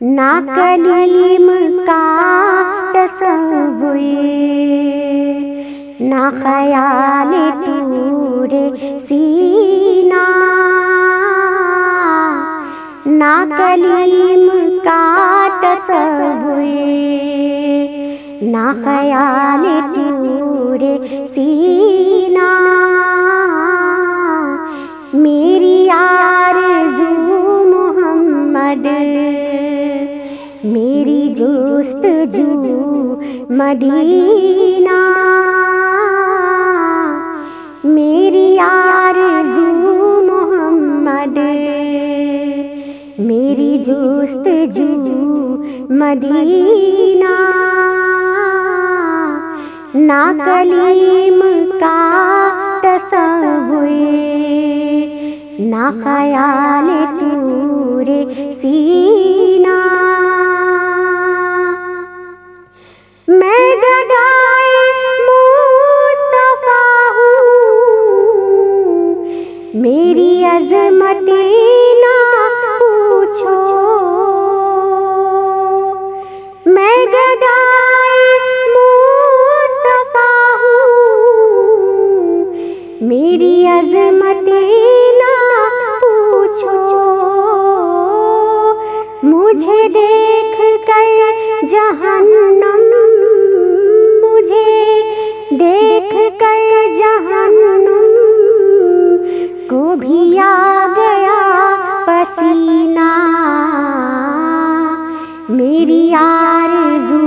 ना कलीम का तसव्वुर, ना ख्याल तूरे सीना, ना कलीम का तसव्वुर, ना ख्याल तूरे सीना। मेरी आरज़ू मोहम्मद, मेरी जुस्तजू मदीना। मेरी आरज़ू मोहम्मद, मेरी जुस्तजू मदीना। ना कलीम का तसव्वुर, ना ख्याल तूरे सीना। मैं गदाए मुस्तफा हूँ, मेरी अज़मतें ना पूछो। मैं गदाए मुस्तफा हूँ, मेरी अज़मतें ना पूछो। मुझे देख कर जहन्नम, मुझे देख कर जहन्नम को भी आ गया पसीना। मेरी आरज़ू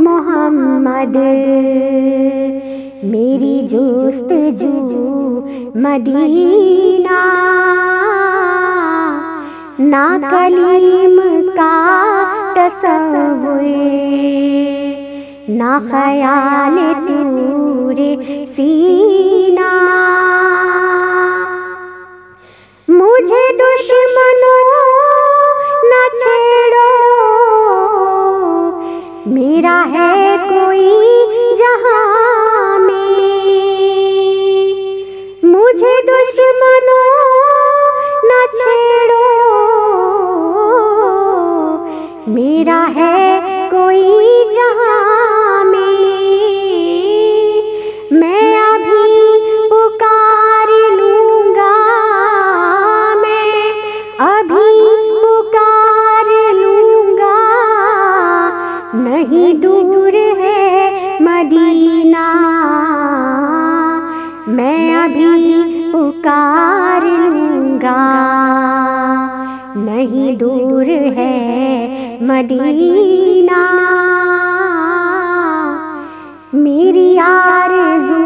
मोहम्मद, मेरी जुस्तजू मदीना। ना कलीम का तसव्वुर, ना ख्याल तूरे सीना। मुझे दुश्मनों न छेड़ो, मेरा है कोई जहां में। मुझे दुश्मनों न छेड़ो, मेरा है कोई जहां में। मैं अभी पुकार लूँगा, मैं अभी पुकार लूँगा। नहीं दूर है मदीना, मैं अभी पुकार लूँगा। नहीं दूर है मदीना। मेरी आरज़ू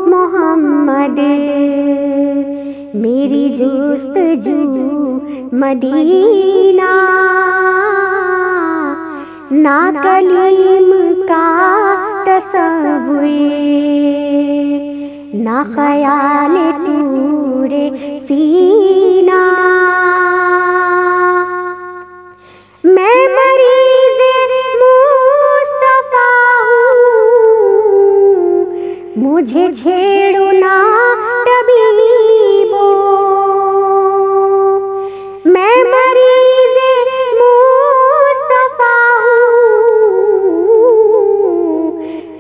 मोहम्मद, मेरी जुस्तजू मदीना। ना कलीम का तसव्वुर, ना ख्याल तूरे सीना। मैं मरीज़े मुस्तफा हूँ, मुझे छेड़ो ना तबीबो। मैं मरीज़े मुस्तफा हूँ,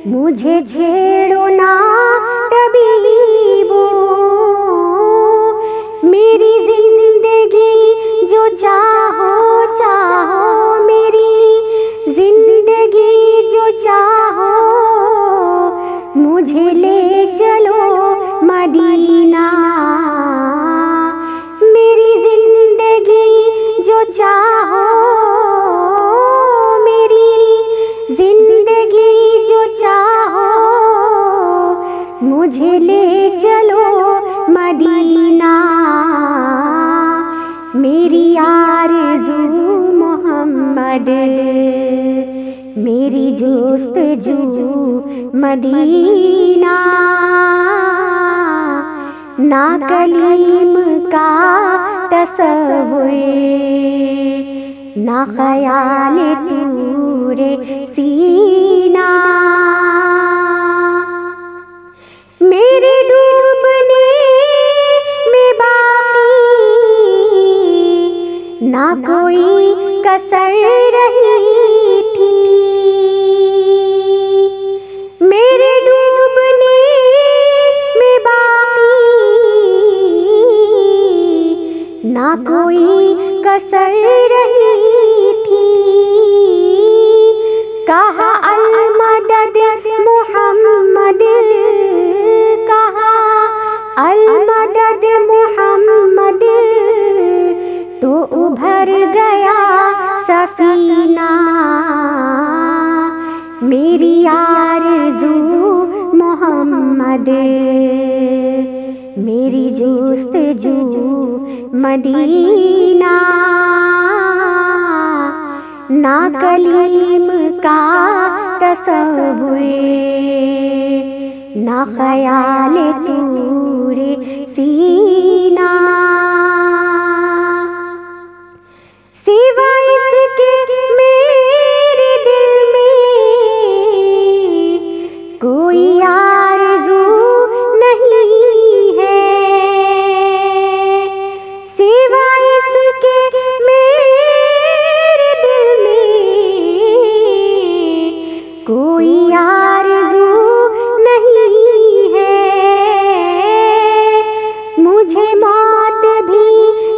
मुझे छेड़ो ना तबीबो। मेरी जिंदगी जो चाहो चाहो, मेरी जिंदगी जो चाहो। मुझे ले चलो मदीना, मेरी जिंदगी जो चाहो। मेरी जिंदगी जो चाहो, मुझे ले चलो मदीना। मेरी आरज़ू मोहम्मद, मेरी जुस्तजू मदीना। ना कलीम का तसव्वुर, ना ख्याल तूरे सीना। मेरे डूबने में बाकी ना कोई कसर रही थी। मेरे डूबने में बाकी ना कोई कसर रही थी। कहा अल मदद मोहम्मद, कहा अल मदद मोहम्मद, तो उभर गया सफीना। मेरी आरज़ू मोहम्मद, मेरी जुस्तजू मदीना। ना कलीम का तसव्वुर, ना ख्याल तूरे सीना। सिवा इसके मेरे दिल में कोई आरज़ू नहीं है। सिवा इसके मेरे दिल में कोई आरज़ू नहीं है। मुझे मौत भी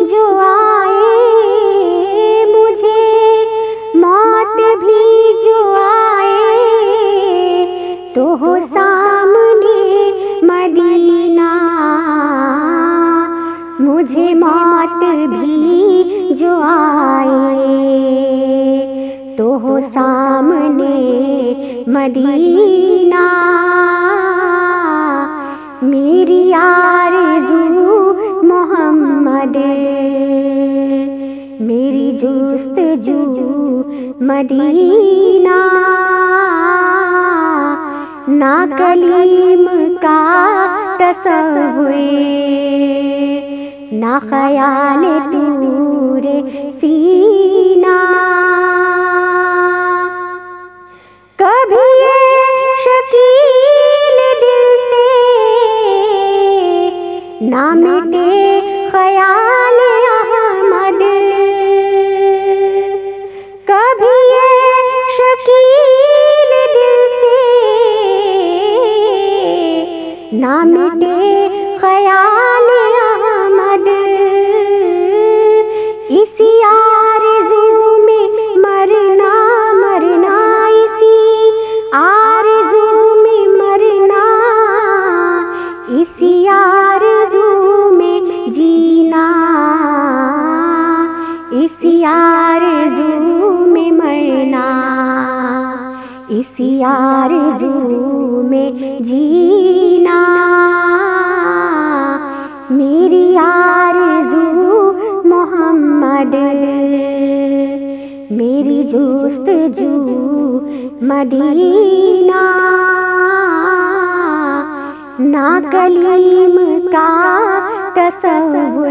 जो आए, मुझे मौत भी जो आए, तो हो सामने मदीना। मुझे मौत भी जो आए, तो हो सामने मदीना। मेरी आरज़ू मोहम्मद, मेरी जुस्तजू मदीना। ना कलीम का तसव्वुर, ना ख्याल तूरे सीना। कभी ये शकील दिल से ना मिटे ख्याल अहमद। कभी ये शकील दिल से ना मिटे ख्याल अहमद। इसी आरज़ू में मरना मरना, इसी आरज़ू में मरना, इसी आरज़ू में जीना। इसी आरज़ू में मरना, इसी आरज़ू में जीना। मेरी आरज़ू मोहम्मद, मेरी जुस्तजू मदीना। ना कलीम का तसव्वुर,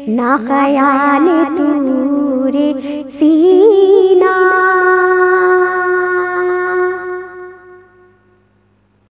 ना ख्याल तूरे सीना।